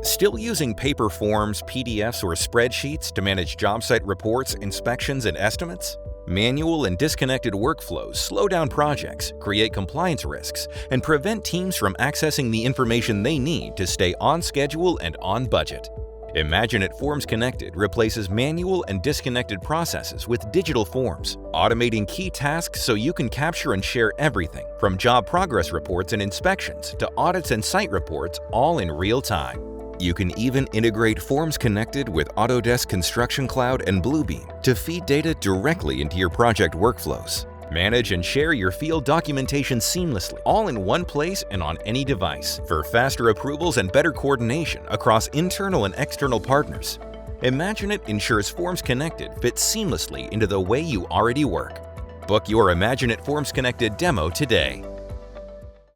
Still using paper forms, PDFs, or spreadsheets to manage job site reports, inspections, and estimates? Manual and disconnected workflows slow down projects, create compliance risks, and prevent teams from accessing the information they need to stay on schedule and on budget. IMAGINiT FormsConnected replaces manual and disconnected processes with digital forms, automating key tasks so you can capture and share everything from job progress reports and inspections to audits and site reports, all in real time. You can even integrate FormsConnected with Autodesk Construction Cloud and Bluebeam to feed data directly into your project workflows. Manage and share your field documentation seamlessly, all in one place and on any device, for faster approvals and better coordination across internal and external partners. IMAGINiT ensures FormsConnected fits seamlessly into the way you already work. Book your IMAGINiT FormsConnected demo today.